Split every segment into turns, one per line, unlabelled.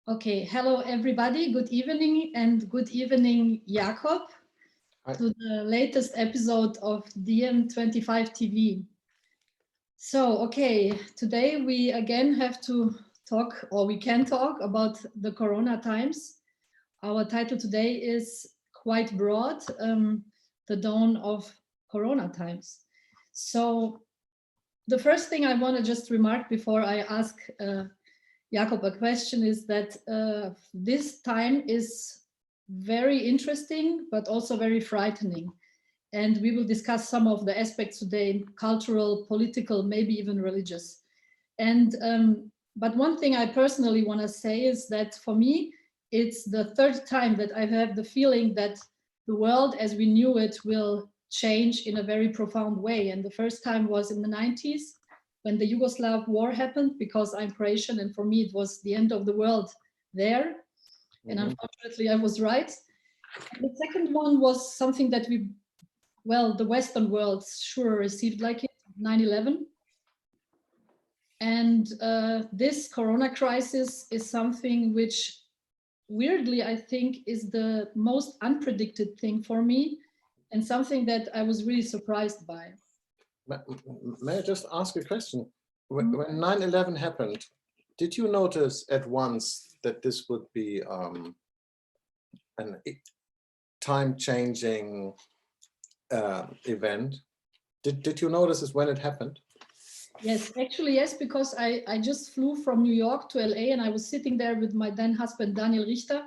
Okay, hello everybody. Good evening and good evening, Jakob,
Hi.
to the latest episode of DiEM25 TV. So, okay, today we again have to talk, or we can talk about the Corona times. Our title today is quite broad, the dawn of Corona times. So, the first thing I want to just remark before I ask Jakob a question is that this time is very interesting, but also very frightening. And we will discuss some of the aspects today, cultural, political, maybe even religious. And but one thing I personally want to say is that for me, it's the third time that I have the feeling that the world as we knew it will change in a very profound way. And the first time was in the 90s when the Yugoslav war happened, because I'm Croatian, and for me it was the end of the world there. And unfortunately I was right. And the second one was something that the Western world sure received like it, 9/11. And this Corona crisis is something which weirdly, I think, is the most unpredicted thing for me, and something that I was really surprised by.
May I just ask a question? When 9/11 happened, did you notice at once that this would be an time-changing event? Did you notice this when it happened?
Yes, actually, yes, because I just flew from New York to LA, and I was sitting there with my then husband, Daniel Richter,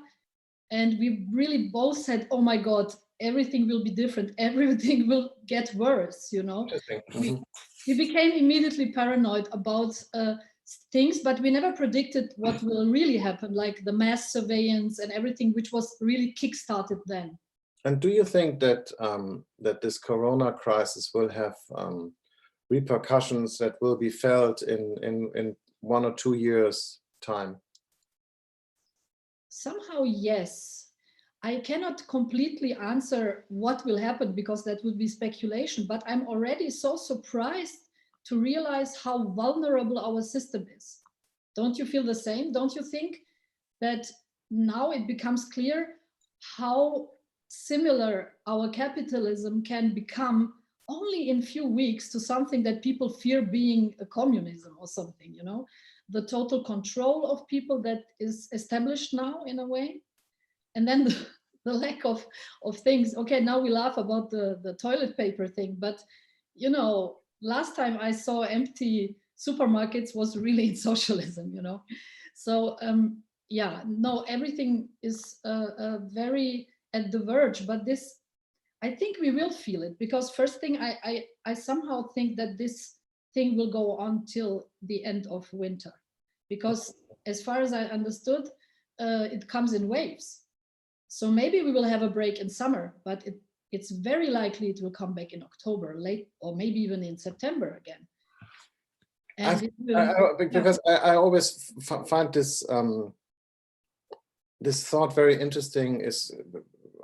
and we really both said, oh my God, everything will be different. Everything will get worse, you know. We became immediately paranoid about things, but we never predicted what will really happen, like the mass surveillance and everything, which was really kickstarted then.
And do you think that that this Corona crisis will have repercussions that will be felt in 1 or 2 years' time?
Somehow, yes. I cannot completely answer what will happen because that would be speculation, but I'm already so surprised to realize how vulnerable our system is. Don't you feel the same? Don't you think that now it becomes clear how similar our capitalism can become only in few weeks to something that people fear being a communism or something, you know? The total control of people that is established now in a way. And then the lack of things. Okay, now we laugh about the toilet paper thing, but you know, last time I saw empty supermarkets was really in socialism, you know. So yeah, no, everything is very at the verge, but this, I think we will feel it, because first thing, I somehow think that this thing will go on till the end of winter, because as far as I understood, it comes in waves. So maybe we will have a break in summer, but it's very likely it will come back in October, late, or maybe even in September again. And
because I always find this this thought very interesting. Is,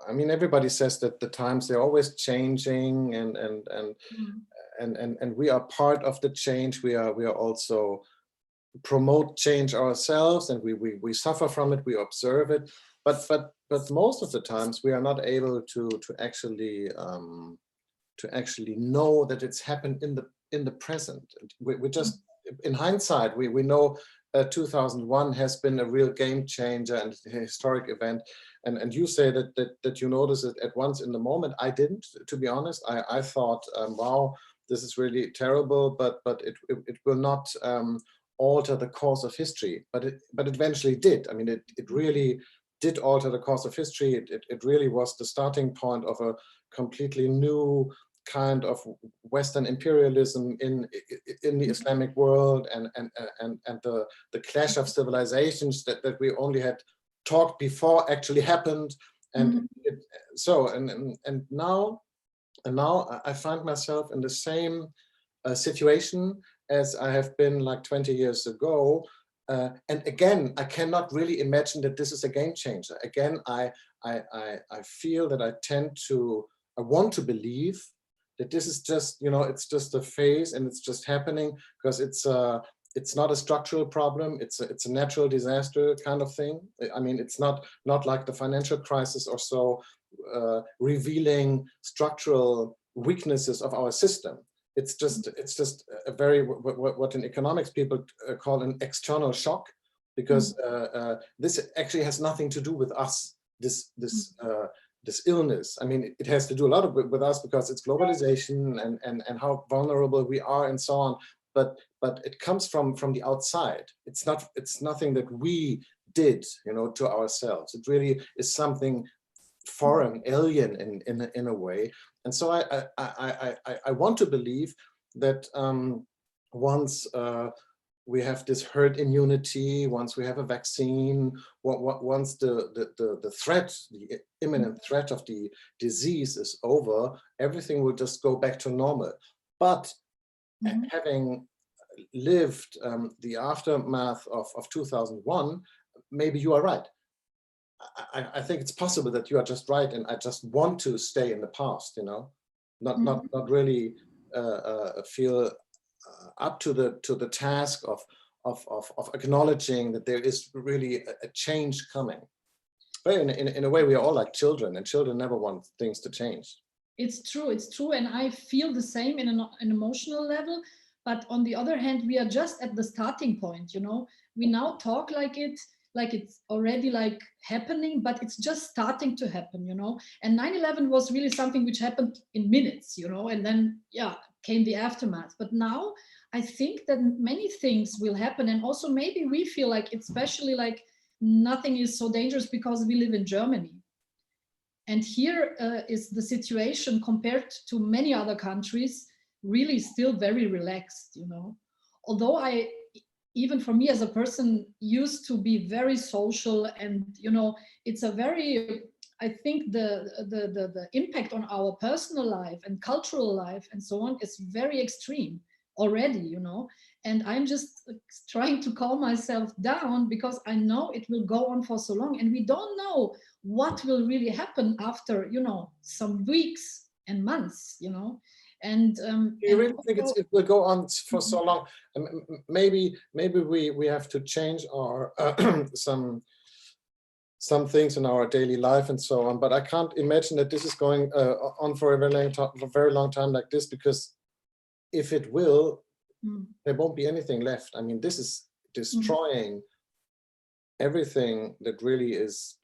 I mean, everybody says that the times, they're always changing, and we are part of the change. We are also promote change ourselves, and we suffer from it. We observe it, but most of the times we are not able to actually know that it's happened in the present. We just, in hindsight, we know 2001 has been a real game changer and a historic event, and you say that you notice it at once in the moment. I didn't, to be honest. I thought, wow, this is really terrible, but it will not alter the course of history, but it eventually did. I mean, it really did alter the course of history. It really was the starting point of a completely new kind of Western imperialism in the Islamic world, and the clash of civilizations that we only had talked before actually happened, and now I find myself in the same situation as I have been like 20 years ago. And again, I cannot really imagine that this is a game changer. Again, I feel that I want to believe that this is just, you know, it's just a phase, and it's just happening because it's it's not a structural problem. It's a natural disaster kind of thing. I mean, it's not like the financial crisis or so, revealing structural weaknesses of our system. It's just a very, what in economics people call an external shock, because this actually has nothing to do with us. This illness. I mean, it has to do a lot with us because it's globalization and how vulnerable we are and so on. But it comes from the outside. It's nothing that we did, you know, to ourselves. It really is something foreign, alien in a way. And so I want to believe that once we have this herd immunity, once we have a vaccine, once the threat, the imminent threat of the disease is over, everything will just go back to normal. But having lived the aftermath of 2001, maybe you are right. I think it's possible that you are just right, and I just want to stay in the past, you know, not really feel up to the task of acknowledging that there is really a change coming. But in a way, we are all like children, and children never want things to change.
It's true, and I feel the same in an emotional level. But on the other hand, we are just at the starting point, you know. We now talk like it's already like happening, but it's just starting to happen, you know. And 9/11 was really something which happened in minutes, you know, and then came the aftermath. But now I think that many things will happen, and also maybe we feel like, especially like, nothing is so dangerous because we live in Germany. And here is the situation compared to many other countries really still very relaxed, you know. Although even for me as a person, used to be very social, and you know, it's a very, I think the impact on our personal life and cultural life and so on is very extreme already, you know. And I'm just trying to calm myself down, because I know it will go on for so long, and we don't know what will really happen after, you know, some weeks and months, you know. And
you really think it will go on for so long? Maybe we have to change our some things in our daily life and so on. But I can't imagine that this is going on for a very long time like this, because if it will, there won't be anything left. I mean, this is destroying everything that really is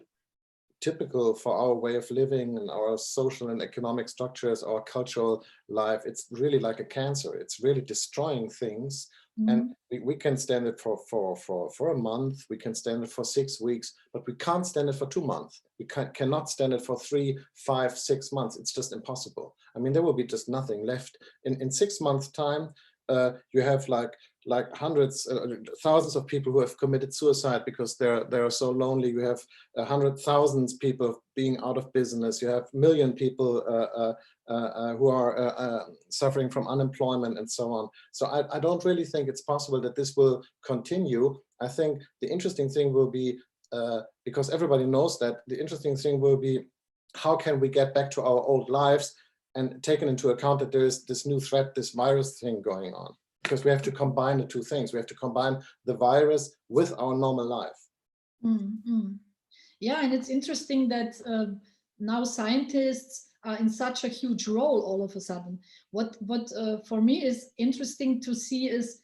typical for our way of living and our social and economic structures, our cultural life. It's really like a cancer. It's really destroying things. And we can stand it for a month, we can stand it for 6 weeks, but we can't stand it for 2 months. We cannot stand it for 3, 5, 6 months. It's just impossible. I mean, there will be just nothing left. In 6 months' time, you have like hundreds, thousands of people who have committed suicide because they're so lonely. You have 100,000 people being out of business. You have 1 million people who are suffering from unemployment and so on. So I don't really think it's possible that this will continue. I think the interesting thing will be, because everybody knows that, the interesting thing will be, how can we get back to our old lives, and taken into account that there is this new threat, this virus thing going on. Because we have to combine the two things. We have to combine the virus with our normal life.
Yeah, and it's interesting that now scientists are in such a huge role all of a sudden. What for me is interesting to see is,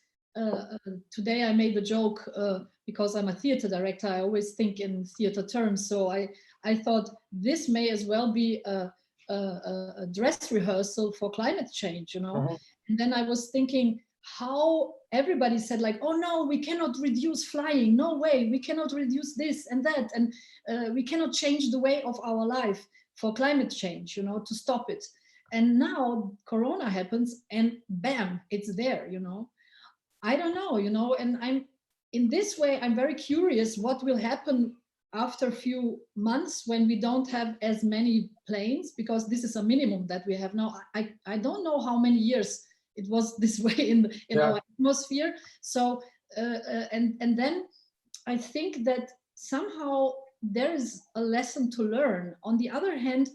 today I made a joke, because I'm a theater director, I always think in theater terms. So I thought this may as well be a dress rehearsal for climate change, you know. And then I was thinking how everybody said like, oh no, we cannot reduce flying, no way, we cannot reduce this and that, and we cannot change the way of our life for climate change, you know, to stop it. And now Corona happens, and bam, it's there, you know. I don't know, you know, and I'm in this way, I'm very curious what will happen after a few months when we don't have as many planes, because this is a minimum that we have now. I don't know how many years it was this way in our atmosphere. So and then I think that somehow there is a lesson to learn. On the other hand,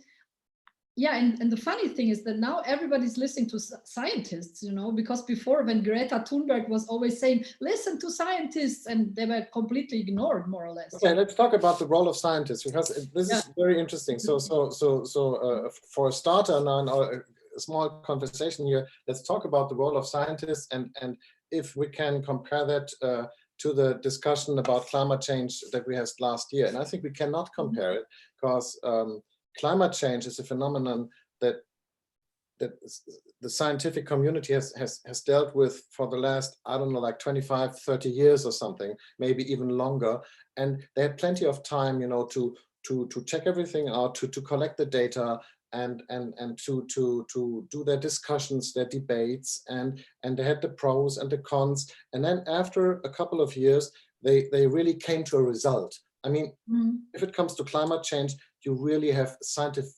Yeah, and the funny thing is that now everybody's listening to scientists, you know, because before, when Greta Thunberg was always saying, listen to scientists, and they were completely ignored, more or less.
Okay, let's talk about the role of scientists, because this
Yeah.
is very interesting. For a starter now, in a small conversation here, let's talk about the role of scientists, and if we can compare that to the discussion about climate change that we had last year. And I think we cannot compare it, because climate change is a phenomenon that the scientific community has dealt with for the last, I don't know, like 25, 30 years or something, maybe even longer. And they had plenty of time, you know, to check everything out, to collect the data, and to do their discussions, their debates, and they had the pros and the cons. And then after a couple of years, they really came to a result. I mean, if it comes to climate change, you really have scientific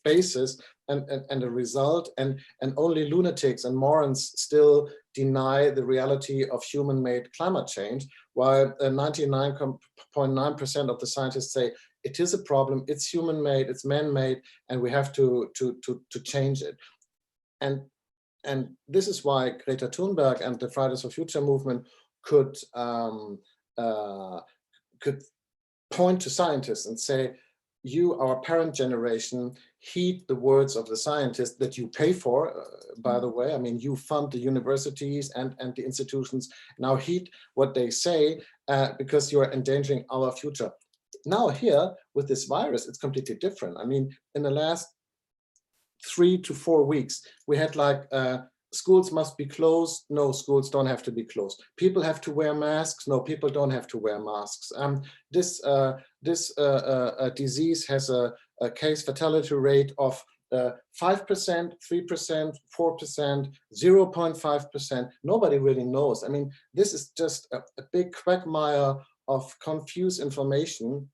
basis and a result, and only lunatics and morons still deny the reality of human-made climate change, while 99.9% of the scientists say it is a problem, it's human-made, it's man-made, and we have to change it. And this is why Greta Thunberg and the Fridays for Future movement could point to scientists and say, you, our parent generation, heed the words of the scientists that you pay for, by the way. I mean, you fund the universities and the institutions. Now heed what they say, because you are endangering our future. Now here, with this virus, it's completely different. I mean, in the last 3 to 4 weeks, we had like, schools must be closed. No, schools don't have to be closed. People have to wear masks. No, people don't have to wear masks. This disease has a case fatality rate of 5%, 3%, 4%, 0.5%. Nobody really knows. I mean, this is just a big quagmire of confused information,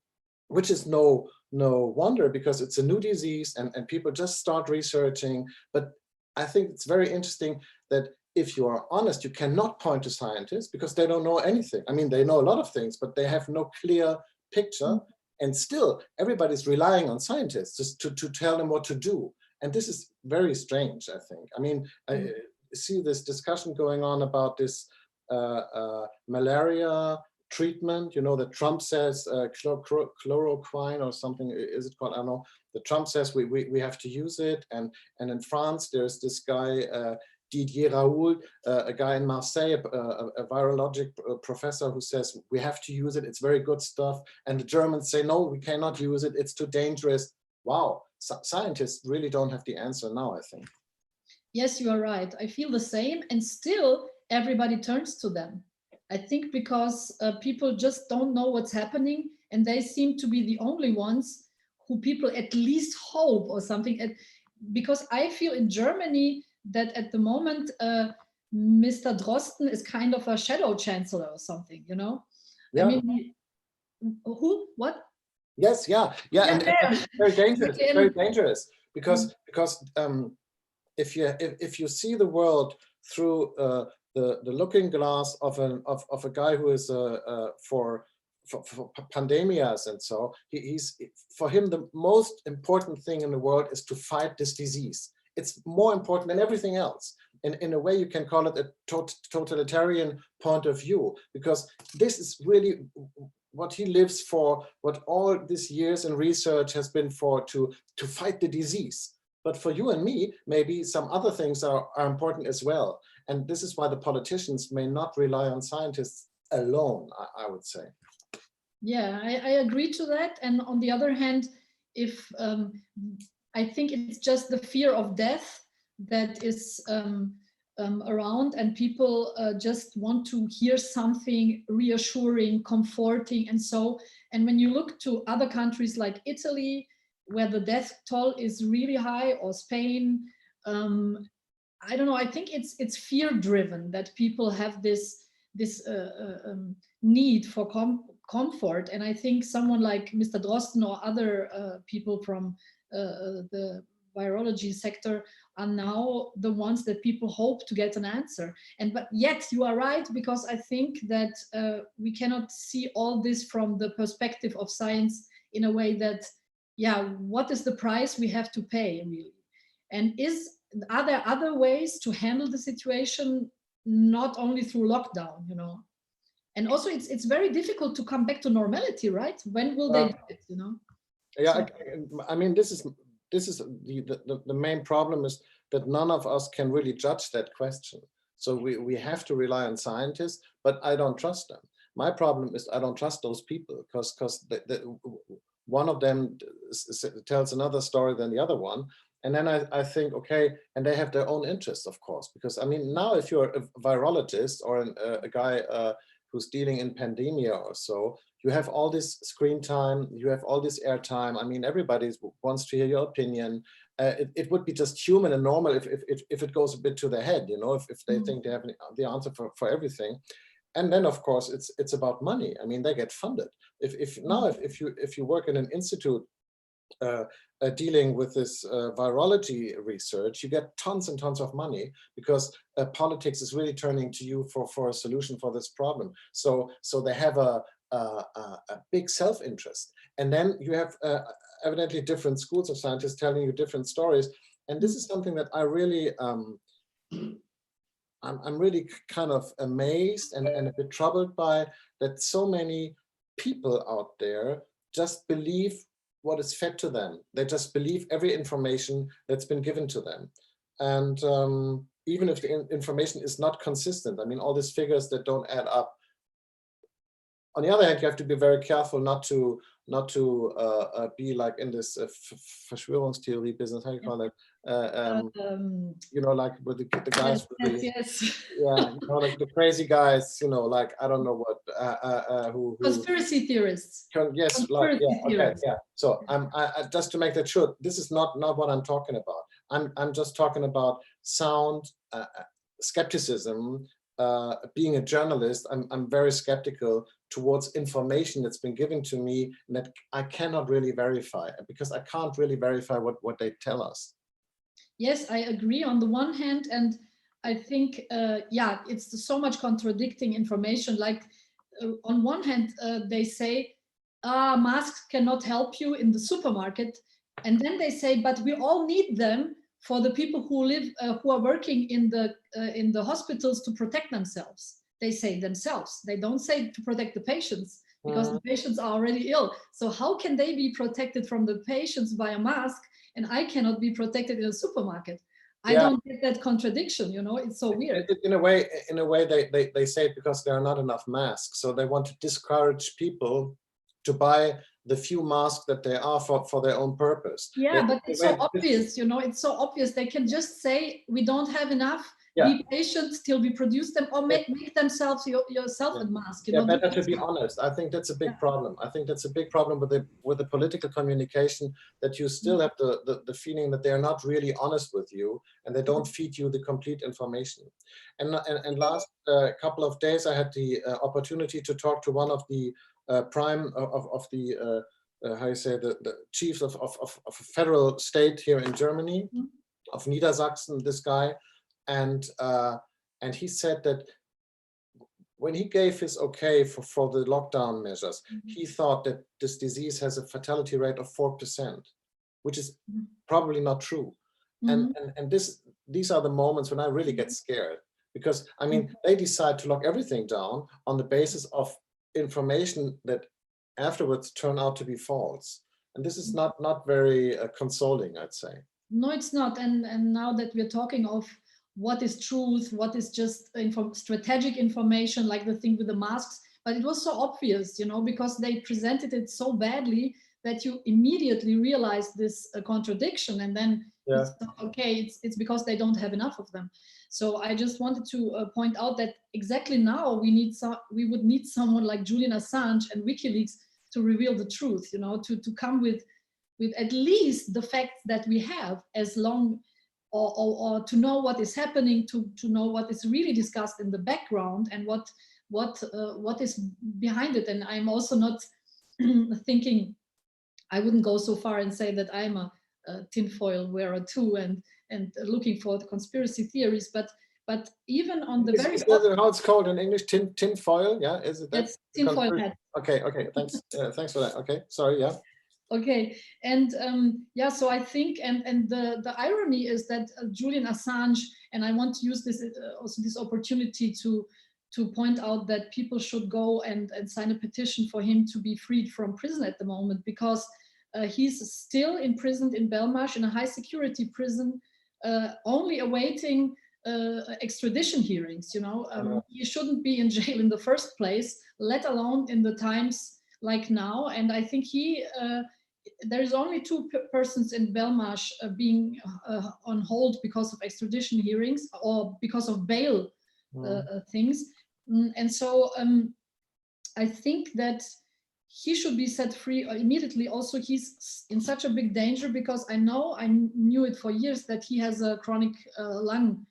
which is no wonder, because it's a new disease and people just start researching. But I think it's very interesting that if you are honest, you cannot point to scientists because they don't know anything. I mean, they know a lot of things, but they have no clear picture. And still, everybody's relying on scientists just to tell them what to do. And this is very strange, I think. I mean, I see this discussion going on about this malaria treatment, you know, that Trump says chloroquine or something, is it called? I don't know. The Trump says we have to use it. And in France, there's this guy, Didier Raoult, a guy in Marseille, a virologic professor, who says we have to use it. It's very good stuff. And the Germans say, no, we cannot use it. It's too dangerous. Wow, scientists really don't have the answer now, I think.
Yes, you are right. I feel the same. And still, everybody turns to them. I think because people just don't know what's happening, and they seem to be the only ones who people at least hope or something. Because I feel in Germany that at the moment, Mr. Drosten is kind of a shadow chancellor or something, you know? Yeah. I mean, who? What?
Yes, yeah. And it's very dangerous. It's very dangerous because if you see the world through the looking glass of a guy who is for pandemias, and so he's for him the most important thing in the world is to fight this disease. It's more important than everything else. And in a way, you can call it a totalitarian point of view, because this is really what he lives for, what all these years in research has been for, to fight the disease. But for you and me, maybe some other things are important as well. And this is why the politicians may not rely on scientists alone, I would say.
Yeah, I agree to that. And on the other hand, if I think it's just the fear of death that is around, and people just want to hear something reassuring, comforting, and so. And when you look to other countries like Italy, where the death toll is really high, or Spain, I don't know. I think it's fear-driven that people have this need for comfort. And I think someone like Mr. Drosten or other people from the virology sector are now the ones that people hope to get an answer. But yet you are right, because I think that we cannot see all this from the perspective of science in a way that yeah, what is the price we have to pay really? And are there other ways to handle the situation, not only through lockdown, you know? And also it's very difficult to come back to normality, right? When will they do it, you know?
Yeah,
So,
I mean, this is the main problem is that none of us can really judge that question. So we have to rely on scientists, but I don't trust them. My problem is I don't trust those people because one of them tells another story than the other one. And then I think, okay, and they have their own interests, of course, because I mean, now if you're a virologist or a guy who's dealing in pandemia or so, you have all this screen time, you have all this airtime. I mean, everybody wants to hear your opinion. It would be just human and normal if it goes a bit to their head, you know, if they think they have the answer for everything. And then, of course, it's about money. I mean, they get funded. If you work in an institute dealing with this virology research, you get tons and tons of money because politics is really turning to you for a solution for this problem. So they have a big self-interest. And then you have evidently different schools of scientists telling you different stories. And this is something that I really, I'm really kind of amazed and a bit troubled by, that so many people out there just believe what is fed to them. They just believe every information that's been given to them. And even if the information is not consistent, I mean, all these figures that don't add up. On the other hand, you have to be very careful not to be like in this Verschwörungstheorie business, how do you call it? You know, like with the guys with the, yeah, you know, like the crazy guys, you know, like I don't know what who
conspiracy theorists.
Yes,
conspiracy
like yeah,
theorists.
okay, yeah. So I just to make that sure, this is not what I'm talking about. I'm just talking about sound skepticism. Being a journalist, I'm very skeptical towards information that's been given to me that I cannot really verify, because I can't really verify what they tell us.
Yes, I agree on the one hand, and I think, yeah, it's so much contradicting information. Like on one hand, they say, masks cannot help you in the supermarket. And then they say, but we all need them for the people who live, who are working in the hospitals to protect themselves. They say themselves. They don't say to protect the patients, because the patients are already ill. So how can they be protected from the patients by a mask, and I cannot be protected in a supermarket? I don't get that contradiction, you know, it's so weird.
In a way, they say it because there are not enough masks. So they want to discourage people to buy the few masks that they are for their own purpose.
Yeah, but it's so obvious, you know, it's so obvious. They can just say, we don't have enough. Be patient till we produce them, or make themselves yourself a mask. You know,
better to be honest. I think that's a big problem. I think that's a big problem with the political communication, that you still have the feeling that they're not really honest with you, and they don't feed you the complete information. And last couple of days, I had the opportunity to talk to one of the prime of the how you say, the chiefs of a federal state here in Germany, of Niedersachsen, this guy. And he said that when he gave his okay for the lockdown measures, he thought that this disease has a fatality rate of 4%, which is probably not true. And these are the moments when I really get scared, because I mean, they decide to lock everything down on the basis of information that afterwards turn out to be false. And this is not very consoling, I'd say.
No, it's not. And now that we're talking of what is truth, what is just strategic information, like the thing with the masks, but it was so obvious, you know, because they presented it so badly that you immediately realize this contradiction, and then it's okay, it's because they don't have enough of them. So I just wanted to point out that exactly now we would need someone like Julian Assange and WikiLeaks to reveal the truth, you know, to come with at least the facts that we have, as long or to know what is happening, to know what is really discussed in the background, and what is behind it. And I'm also not thinking, I wouldn't go so far and say that I'm a tinfoil wearer too, and looking for the conspiracy theories, but even on the very...
Is that how it's called in English? Tinfoil? Yeah, is it that?
That's tinfoil hat.
Okay, thanks. Thanks for that. Okay, sorry, yeah.
Okay, and yeah, so I think, and the irony is that Julian Assange, and I want to use this also this opportunity to point out that people should go and sign a petition for him to be freed from prison at the moment, because he's still imprisoned in Belmarsh in a high security prison, only awaiting extradition hearings. You know, he shouldn't be in jail in the first place, let alone in the times like now. And I think he there is only two persons in Belmarsh being on hold because of extradition hearings or because of bail things. And so I think that he should be set free immediately. Also, he's in such a big danger because I knew it for years that he has a chronic lung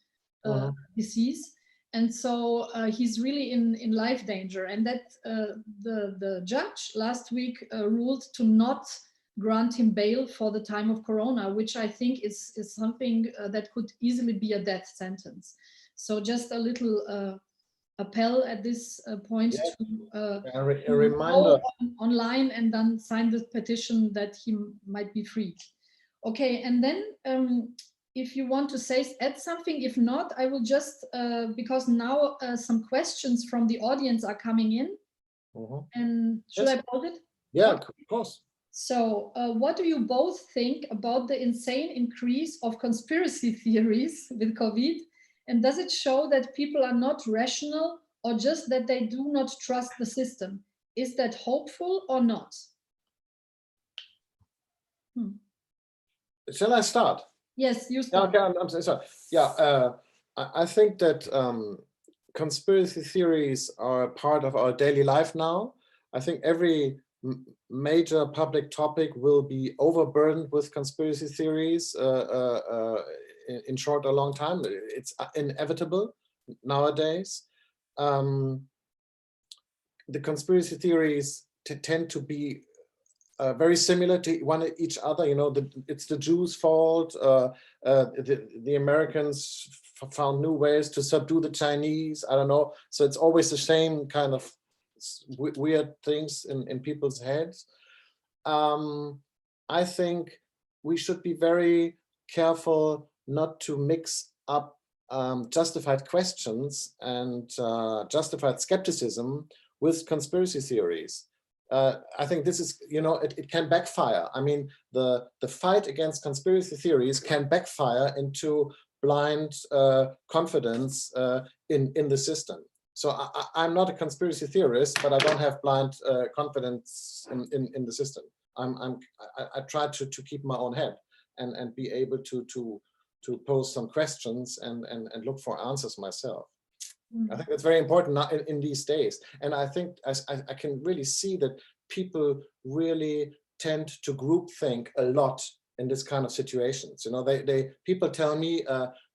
disease. And so he's really in life danger. And that the judge last week ruled to not grant him bail for the time of Corona, which I think is something that could easily be a death sentence. So just a little appel at this point to
a reminder
go online and then sign the petition that he might be freed. Okay, and then if you want to add something, if not, I will just, because now some questions from the audience are coming in. And should I pause it?
Yeah, of course.
So what do you both think about the insane increase of conspiracy theories with COVID? And does it show that people are not rational or just that they do not trust the system? Is that hopeful or not?
Shall I start?
Yes, you start.
Yeah, okay, I'm sorry. Yeah, I think that conspiracy theories are a part of our daily life now. I think every major public topic will be overburdened with conspiracy theories in short or long time. It's inevitable nowadays. The conspiracy theories tend to be very similar to each other. You know, it's the Jews' fault. The Americans found new ways to subdue the Chinese. I don't know. So it's always the same kind of weird things in people's heads. I think we should be very careful not to mix up justified questions and justified skepticism with conspiracy theories. I think this is, you know, it can backfire. I mean, the fight against conspiracy theories can backfire into blind confidence in the system. So I'm not a conspiracy theorist, but I don't have blind confidence in the system. I try to keep my own head and be able to pose some questions and look for answers myself. I think that's very important now in these days. And I think I can really see that people really tend to groupthink a lot in this kind of situations. You know, people tell me,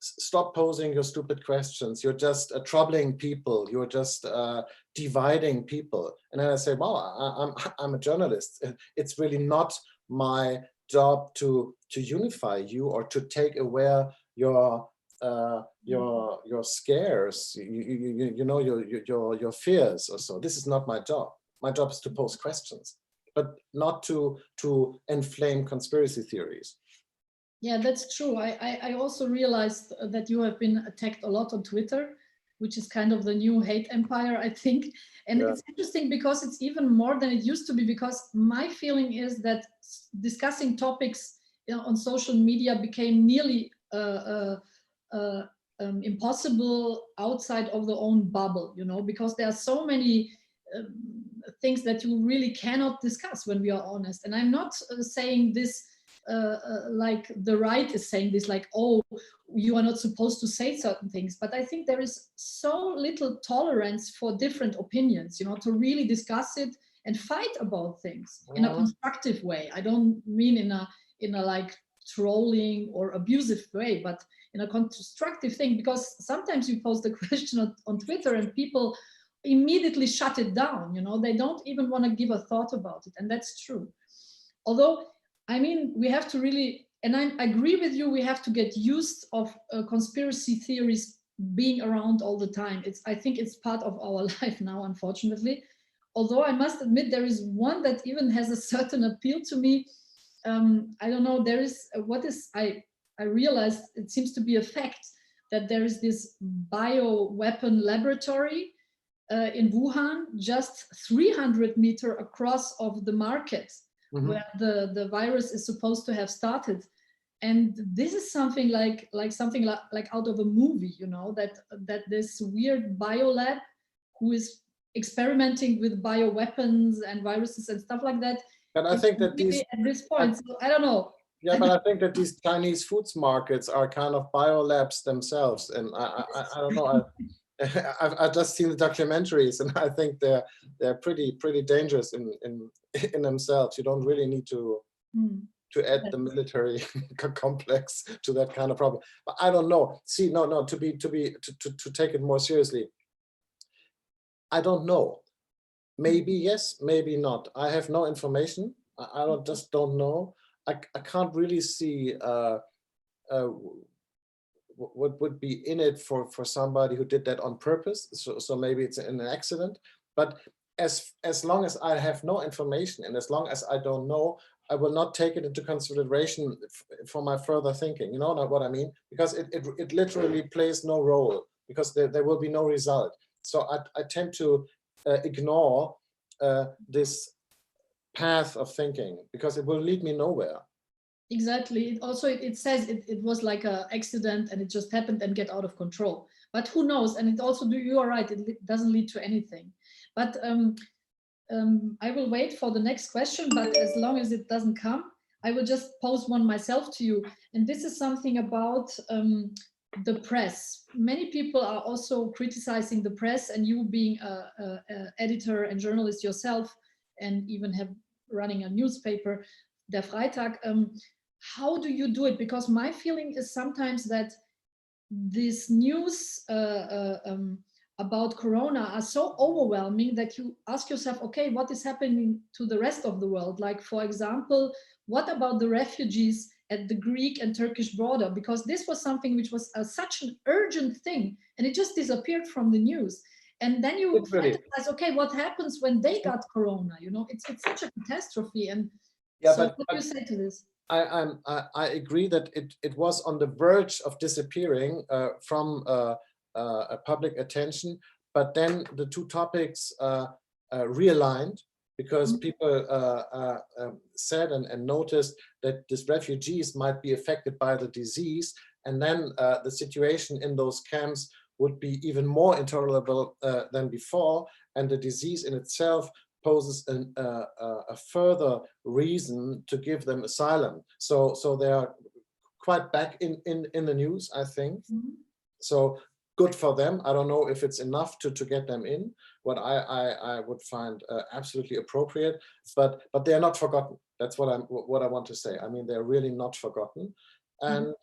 stop posing your stupid questions. You're just troubling people. You're just dividing people. And then I say, well, I'm a journalist. It's really not my job to unify you or to take away your scares, you know, your fears or so. This is not my job. My job is to pose questions, but not to inflame conspiracy theories.
Yeah, that's true. I also realized that you have been attacked a lot on Twitter, which is kind of the new hate empire, I think. And it's interesting because it's even more than it used to be, because my feeling is that discussing topics on social media became nearly impossible outside of the own bubble, you know, because there are so many things that you really cannot discuss, when we are honest. And I'm not saying this like the right is saying this, like, oh, you are not supposed to say certain things. But I think there is so little tolerance for different opinions, you know, to really discuss it and fight about things in a constructive way. I don't mean in a like trolling or abusive way, but in a constructive thing, because sometimes you post a question on Twitter and people immediately shut it down, you know, they don't even want to give a thought about it. And that's true. Although, I mean, we have to really, and I agree with you, we have to get used of conspiracy theories being around all the time. I think it's part of our life now, unfortunately. although I must admit there is one that even has a certain appeal to me. I don't know, there is, I realized it seems to be a fact that there is this bioweapon laboratory in Wuhan, just 300 meters across of the market where the virus is supposed to have started. And this is something like out of a movie, you know, that this weird biolab who is experimenting with bioweapons and viruses and stuff like that.
And I think that
really
these,
at this point, so I don't know.
yeah, but I think that these Chinese foods markets are kind of biolabs themselves, and I don't know. I've just seen the documentaries, and I think they're pretty dangerous in themselves. You don't really need to add the military complex to that kind of problem. But I don't know. See, no, to take it more seriously, I don't know. Maybe yes, maybe not. I have no information. I just don't know. I can't really see what would be in it for somebody who did that on purpose. So maybe it's an accident. But as long as I have no information, and as long as I don't know, I will not take it into consideration for my further thinking. You know what I mean? Because it literally plays no role, because there will be no result. So I tend to ignore this path of thinking, because it will lead me nowhere.
Exactly. It says it was like an accident and it just happened and get out of control. But who knows? And it also, you are right, it doesn't lead to anything. But I will wait for the next question, but as long as it doesn't come, I will just pose one myself to you. And this is something about the press. Many people are also criticizing the press, and you being a editor and journalist yourself, and even running a newspaper, Der Freitag, how do you do it? Because my feeling is sometimes that this news about Corona are so overwhelming that you ask yourself, okay, what is happening to the rest of the world? Like, for example, what about the refugees at the Greek and Turkish border? Because this was something which was such an urgent thing, and it just disappeared from the news. And then you fantasize, okay, what happens when they got Corona? You know, it's such a catastrophe. And
yeah,
so
but
what do you say to this?
I agree that it was on the verge of disappearing from public attention, but then the two topics realigned, because people said and noticed that these refugees might be affected by the disease, and then the situation in those camps would be even more intolerable than before, and the disease in itself poses a further reason to give them asylum. So they are quite back in the news, I think. So good for them. I don't know if it's enough to get them in, what I would find absolutely appropriate, but they are not forgotten. That's what I want to say. I mean, they're really not forgotten. And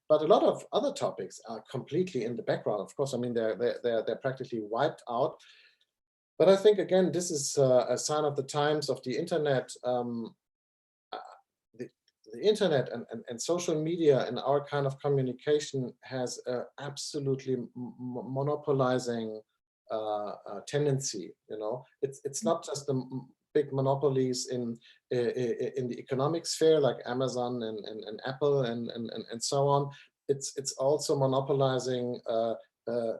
but a lot of other topics are completely in the background. Of course, I mean, they're practically wiped out. But I think, again, this is a sign of the times of the internet. The internet and social media in our kind of communication has absolutely monopolizing tendency. You know, it's not just the big monopolies in the economic sphere like Amazon and Apple and so on. It's also monopolizing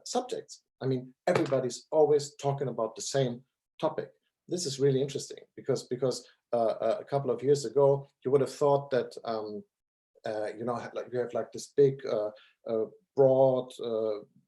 subjects. I mean, everybody's always talking about the same topic. This is really interesting, because a couple of years ago, you would have thought that you know, like you have like this big broad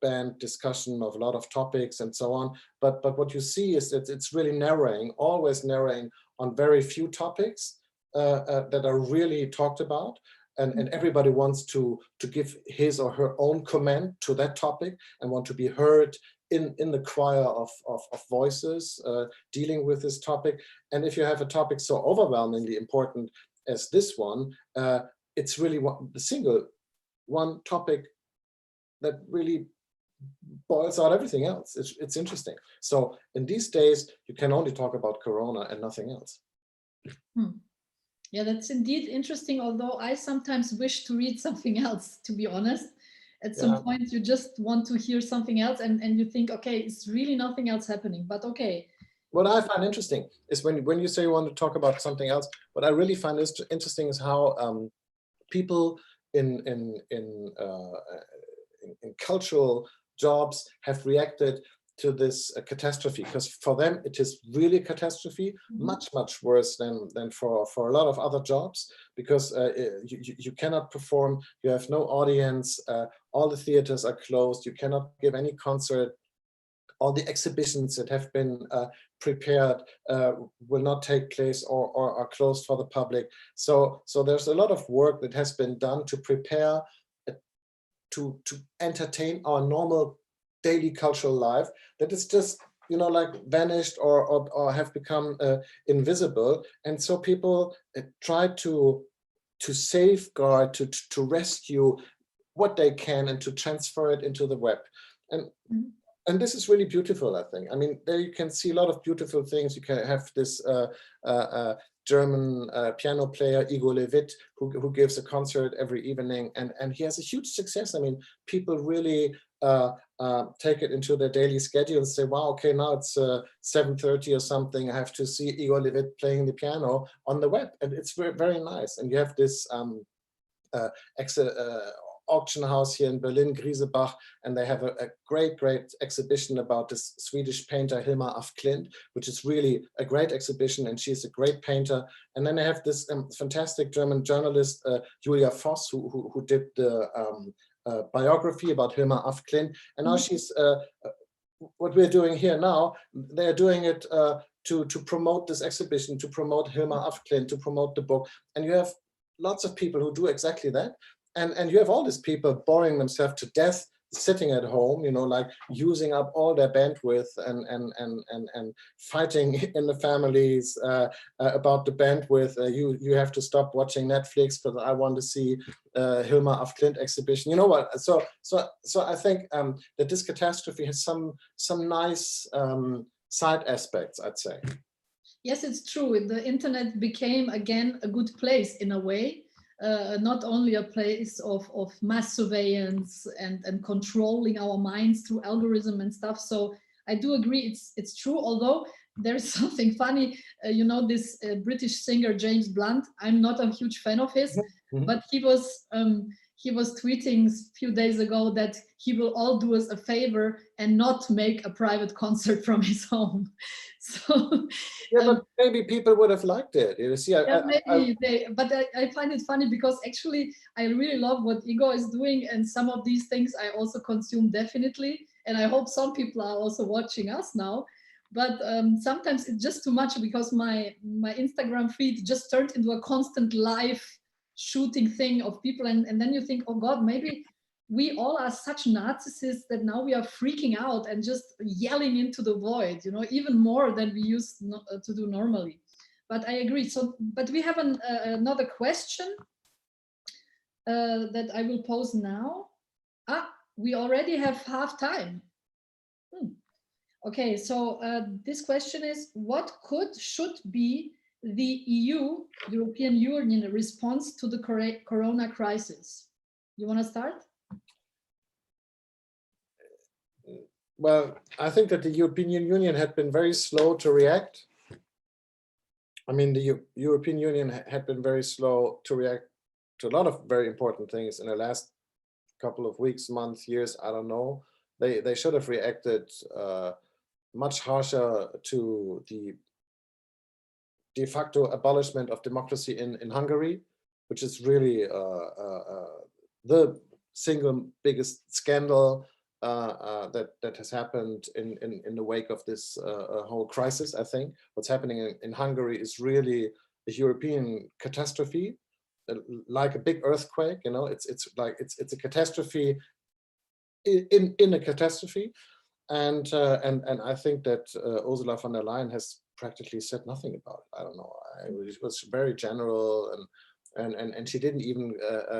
band discussion of a lot of topics and so on. But what you see is that it's really narrowing, always narrowing on very few topics that are really talked about. And everybody wants to give his or her own comment to that topic and want to be heard in the choir of voices dealing with this topic. And if you have a topic so overwhelmingly important as this one, it's really the single one topic that really boils out everything else. It's interesting. So in these days, you can only talk about Corona and nothing else.
Yeah, that's indeed interesting, although I sometimes wish to read something else, to be honest. At some point, you just want to hear something else, and you think, okay, it's really nothing else happening, but okay.
what I find interesting is when you say you want to talk about something else, what I really find interesting is how people in cultural jobs have reacted to this catastrophe, because for them it is really a catastrophe, much worse than for a lot of other jobs, because you cannot perform, you have no audience, all the theaters are closed, you cannot give any concert, all the exhibitions that have been prepared will not take place or are closed for the public. So there's a lot of work that has been done to prepare to entertain our normal daily cultural life that is just, you know, like vanished or have become invisible. And so people try to safeguard, to rescue what they can and to transfer it into the web. And this is really beautiful, I think. I mean, there you can see a lot of beautiful things. You can have this German piano player, Igor Levit, who gives a concert every evening, and he has a huge success. I mean, people really take it into their daily schedule and say, wow, okay, now it's 7:30 or something, I have to see Igor Levit playing the piano on the web, and it's very, very nice. And you have this auction house here in Berlin, Griesebach, and they have a great exhibition about this Swedish painter Hilma af Klint, which is really a great exhibition, and she's a great painter. And then they have this fantastic German journalist, Julia Voss, who did the biography about Hilma af Klint, and now she's, what we're doing here now, they're doing it to promote this exhibition, to promote Hilma af Klint, to promote the book, and you have lots of people who do exactly that. And you have all these people boring themselves to death, sitting at home, you know, like using up all their bandwidth and fighting in the families about the bandwidth. You have to stop watching Netflix because I want to see Hilma af Klint exhibition. You know what? So I think that this catastrophe has some nice side aspects, I'd say.
Yes, it's true. The internet became again a good place in a way. Not only a place of mass surveillance and controlling our minds through algorithm and stuff. So I do agree, it's true. Although there's something funny, you know, this British singer James Blunt. I'm not a huge fan of his, but he was tweeting a few days ago that he will all do us a favor and not make a private concert from his home. So
yeah, but maybe people would have liked it. You see,
yeah, but I find it funny because actually I really love what Igor is doing, and some of these things I also consume definitely, and I hope some people are also watching us now. But sometimes it's just too much because my Instagram feed just turned into a constant live shooting thing of people, and then you think, oh God, maybe we all are such narcissists that now we are freaking out and just yelling into the void, you know, even more than we used to do normally. But I agree. So, but we have another question that I will pose now. We already have half time. Okay, so this question is, what should be the European Union response to the corona crisis? You want to start?
Well, I think that the European Union had been very slow to react. I mean, the European Union had been very slow to react to a lot of very important things in the last couple of weeks, months, years, I don't know. They should have reacted much harsher to the de facto abolishment of democracy in Hungary, which is really the single biggest scandal that has happened in the wake of this whole crisis. I think what's happening in Hungary is really a European catastrophe, like a big earthquake. You know, it's a catastrophe in a catastrophe, and I think that Ursula von der Leyen has practically said nothing about it. I don't know. It was very general, and she didn't even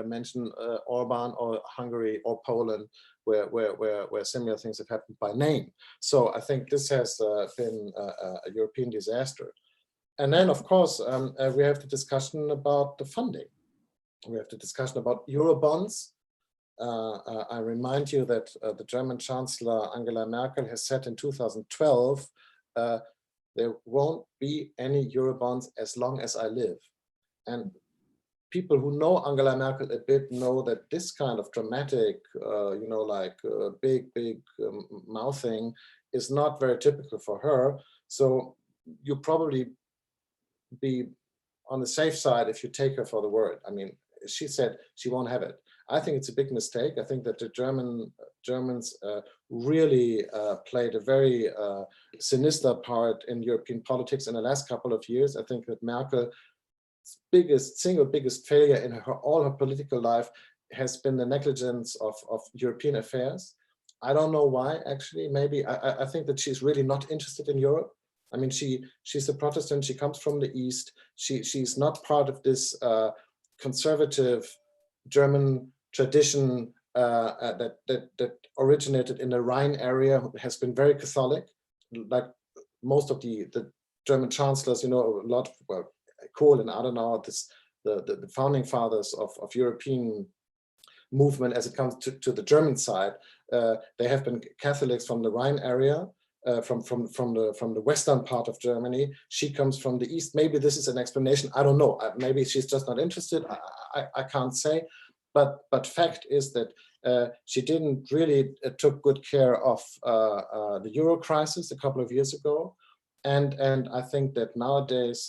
mention Orban or Hungary or Poland, where similar things have happened by name. So I think this has been a European disaster. And then, of course, we have the discussion about the funding. We have the discussion about Eurobonds. I remind you that the German Chancellor Angela Merkel has said in 2012 there won't be any Eurobonds as long as I live. And people who know Angela Merkel a bit know that this kind of dramatic, big mouthing is not very typical for her. So you probably be on the safe side if you take her for the word. I mean, she said she won't have it. I think it's a big mistake. I think that the Germans really played a very sinister part in European politics in the last couple of years. I think that Merkel's single biggest failure in all her political life has been the negligence of European affairs. I don't know why, actually. Maybe I think that she's really not interested in Europe. I mean, she's a Protestant. She comes from the East. She's not part of this conservative German tradition that originated in the Rhine area, has been very Catholic, like most of the German chancellors. You know, a lot. Well, Kohl and Adenauer, the founding fathers of European movement as it comes to the German side. They have been Catholics from the Rhine area. From the western part of Germany. She comes from the east. Maybe this is an explanation. I don't know. Maybe she's just not interested. I can't say. But fact is that she didn't really took good care of the Eurocrisis a couple of years ago. And I think that nowadays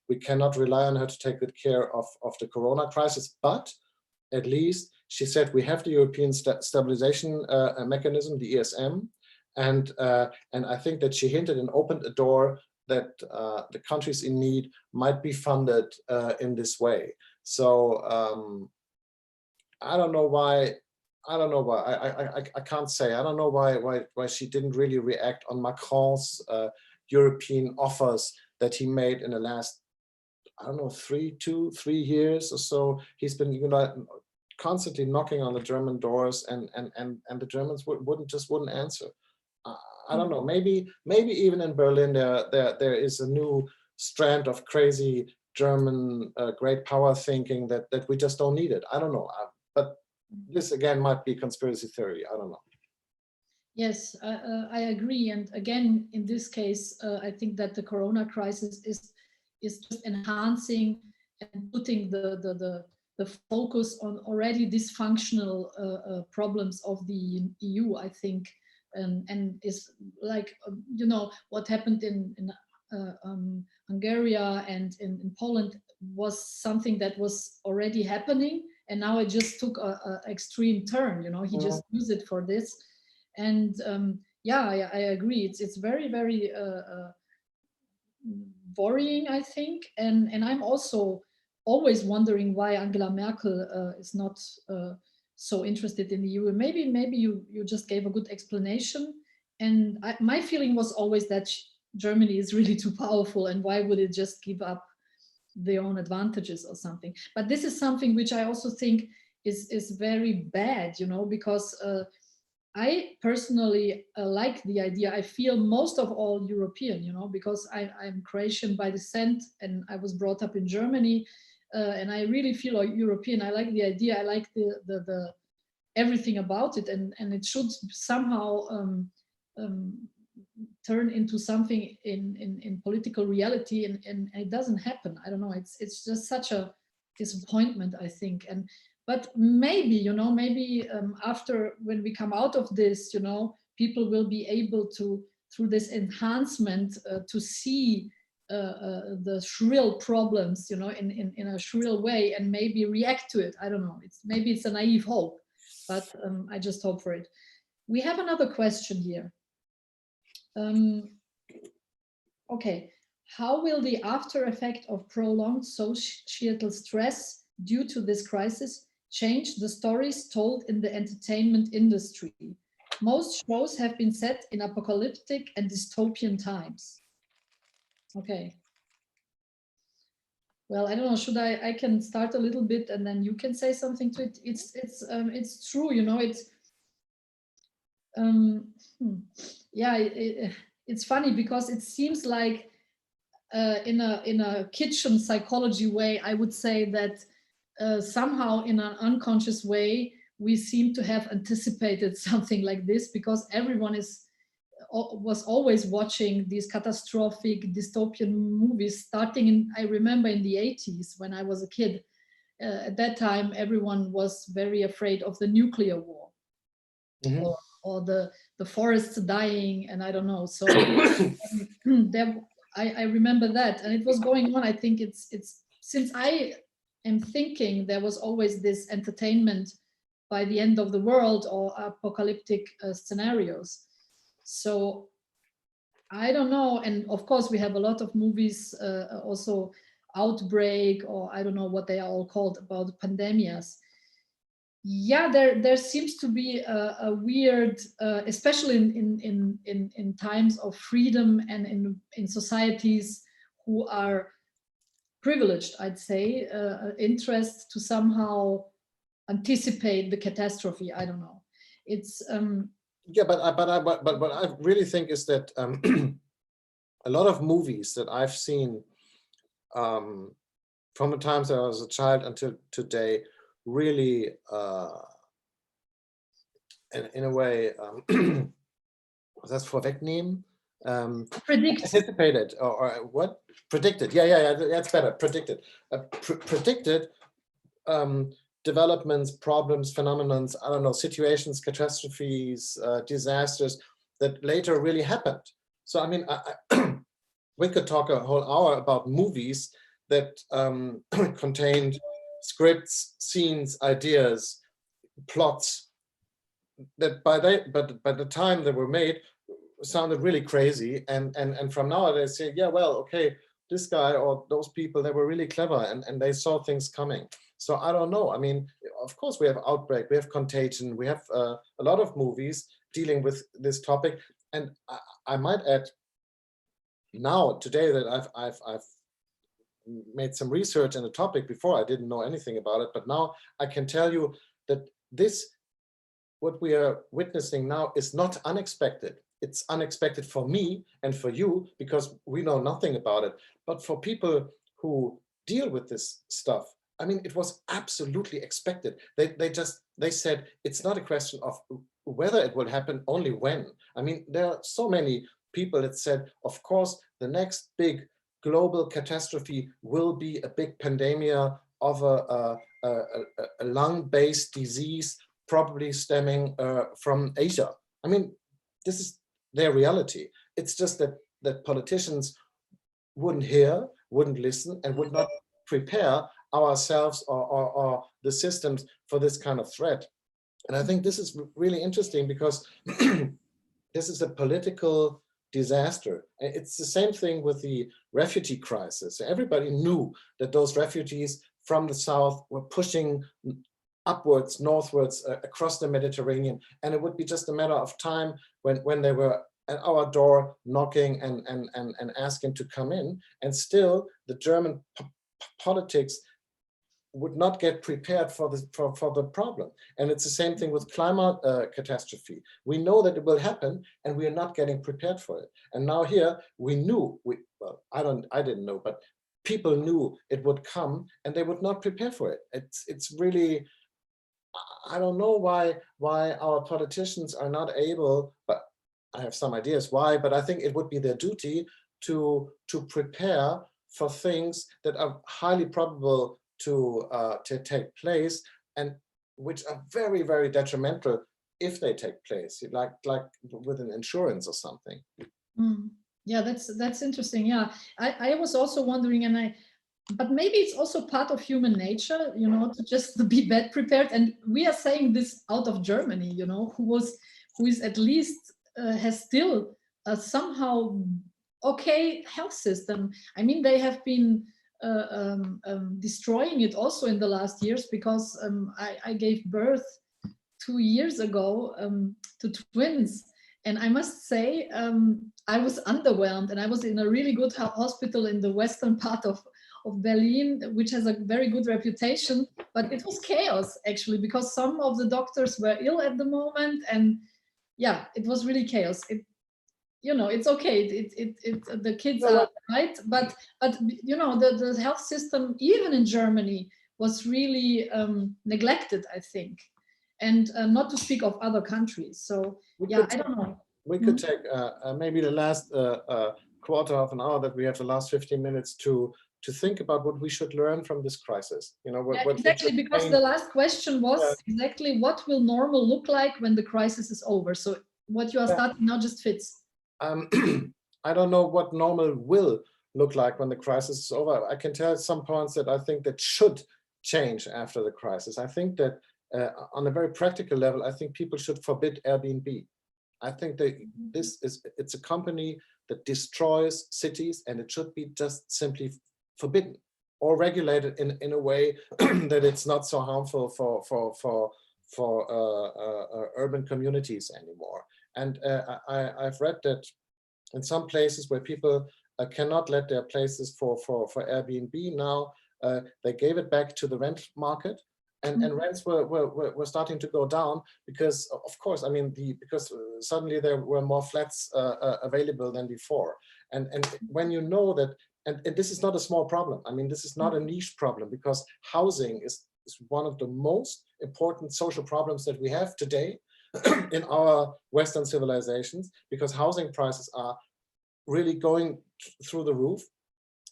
we cannot rely on her to take good care of the Corona crisis. But at least she said we have the European stabilization mechanism, the ESM. And I think that she hinted and opened a door that the countries in need might be funded in this way. So I don't know why. I can't say. I don't know why she didn't really react on Macron's European offers that he made in the last, I don't know, 3 years or so. He's been, constantly knocking on the German doors, and the Germans wouldn't answer. I don't know. Maybe even in Berlin there is a new strand of crazy German great power thinking that we just don't need it. I don't know. But this again might be conspiracy theory. I don't know.
Yes, I agree. And again, in this case, I think that the Corona crisis is just enhancing and putting the focus on already dysfunctional problems of the EU, I think. And is like, what happened in Hungary and in Poland was something that was already happening, and now it just took an extreme turn. He just used it for this, and I agree. It's very, very worrying, I think, and I'm also always wondering why Angela Merkel is not so interested in the EU. Maybe you just gave a good explanation. And my feeling was always that Germany is really too powerful, and why would it just give up their own advantages or something? But this is something which I also think is very bad, because I personally like the idea. I feel most of all European, because I'm Croatian by descent, and I was brought up in Germany. And I really feel like European. I like the idea. I like the everything about it, and it should somehow turn into something in political reality, and it doesn't happen. I don't know. It's just such a disappointment, I think. But maybe after, when we come out of this, people will be able to, through this enhancement, to see the shrill problems, in a shrill way, and maybe react to it. I don't know. Maybe it's a naive hope, but I just hope for it. We have another question here. Okay, how will the after effect of prolonged societal stress due to this crisis change the stories told in the entertainment industry? Most shows have been set in apocalyptic and dystopian times. Okay. Well, I don't know. Should I can start a little bit, and then you can say something to it. It's true, It's it's funny, because it seems like in a kitchen psychology way, I would say that somehow in an unconscious way we seem to have anticipated something like this, because everyone is was always watching these catastrophic dystopian movies starting in, I remember in the 80s when I was a kid. At that time, everyone was very afraid of the nuclear war.
Mhm.
Or the forests dying, and I don't know. So there, I remember that, and it was going on. I think it's since I am thinking, there was always this entertainment by the end of the world or apocalyptic scenarios. So I don't know. And of course, we have a lot of movies, also Outbreak, or I don't know what they are all called, about pandemias. Yeah, there seems to be a weird, especially in times of freedom and in societies who are privileged, I'd say, interest to somehow anticipate the catastrophe. I don't know. It's
Yeah, but what I really think is that a lot of movies that I've seen from the times that I was a child until today really, in a way, that's vorwegnehmen,
predict.
anticipated, or what? Predicted. Yeah, that's better. Predicted. Predicted developments, problems, phenomenons, I don't know, situations, catastrophes, disasters that later really happened. So, I mean, we could talk a whole hour about movies that contained scripts, scenes, ideas, plots that by the time they were made sounded really crazy, and from now they say, yeah, well, okay, this guy or those people, they were really clever, and they saw things coming. So I don't know. I mean, of course we have Outbreak, we have Contagion, we have a lot of movies dealing with this topic, and I might add now today that I've made some research in the topic. Before I didn't know anything about it, but now I can tell you that this, what we are witnessing now, is not unexpected. It's unexpected for me and for you because we know nothing about it. But for people who deal with this stuff, I mean, it was absolutely expected. They said it's not a question of whether it will happen, only when. I mean, there are so many people that said, of course, the next big global catastrophe will be a big pandemia of a lung-based disease, probably stemming from Asia. I mean, this is their reality. It's just that politicians wouldn't hear, wouldn't listen, and would not prepare ourselves or the systems for this kind of threat. And I think this is really interesting because this is a political disaster. It's the same thing with the refugee crisis. Everybody knew that those refugees from the south were pushing upwards, northwards, across the Mediterranean. And it would be just a matter of time when they were at our door knocking and asking to come in. And still the German politics would not get prepared for the problem. And it's the same thing with climate catastrophe. We know that it will happen and we are not getting prepared for it. And now here we knew, well, I didn't know, but people knew it would come and they would not prepare for it. It's really, I don't know why our politicians are not able, but I have some ideas why, but I think it would be their duty to prepare for things that are highly probable to take place and which are very, very detrimental if they take place, like with an insurance or something.
Yeah, that's interesting. Yeah, I was also wondering, but maybe it's also part of human nature, you know, to just be bad prepared. And we are saying this out of Germany, you know, who is at least has still somehow okay health system. I mean, they have been destroying it also in the last years because I gave birth 2 years ago to twins. And I must say, I was underwhelmed, and I was in a really good hospital in the western part of Berlin, which has a very good reputation, but it was chaos actually, because some of the doctors were ill at the moment, and yeah, it was really chaos. You know, it's okay. The kids are right, but you know, the health system, even in Germany, was really neglected, I think, and not to speak of other countries. So yeah, I don't know.
we could take maybe the last quarter of an hour that we have, the last 15 minutes to think about what we should learn from this crisis. You know, what
exactly, because the last question was exactly what will normal look like when the crisis is over. So what you are starting now just fits.
I don't know what normal will look like when the crisis is over. I can tell some points that I think that should change after the crisis. I think that on a very practical level, I think people should forbid Airbnb. I think that it's a company that destroys cities, and it should be just simply forbidden or regulated in a way that it's not so harmful for urban communities anymore. And I've read that in some places where people cannot let their places for Airbnb now, they gave it back to the rent market, and rents were starting to go down because, of course, I mean, because suddenly there were more flats available than before. And when you know that, and this is not a small problem. I mean, this is not a niche problem, because housing is one of the most important social problems that we have today in our Western civilizations, because housing prices are really going through the roof,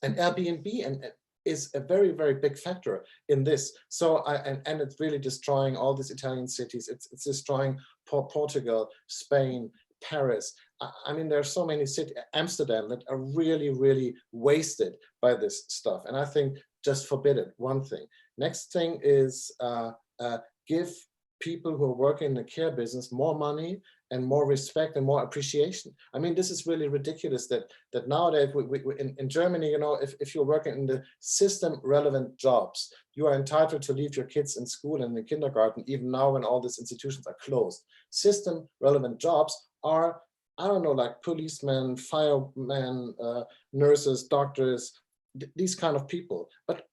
and Airbnb is a very, very big factor in this. So and it's really destroying all these Italian cities. It's destroying Portugal, Spain, Paris. I mean, there are so many cities, Amsterdam, that are really, really wasted by this stuff. And I think just forbid it, one thing. Next thing is give people who are working in the care business more money and more respect and more appreciation. I mean, this is really ridiculous that nowadays in Germany, you know, if you're working in the system relevant jobs, you are entitled to leave your kids in school and in kindergarten, even now when all these institutions are closed. System relevant jobs are, I don't know, like policemen, firemen, nurses, doctors, these kind of people. But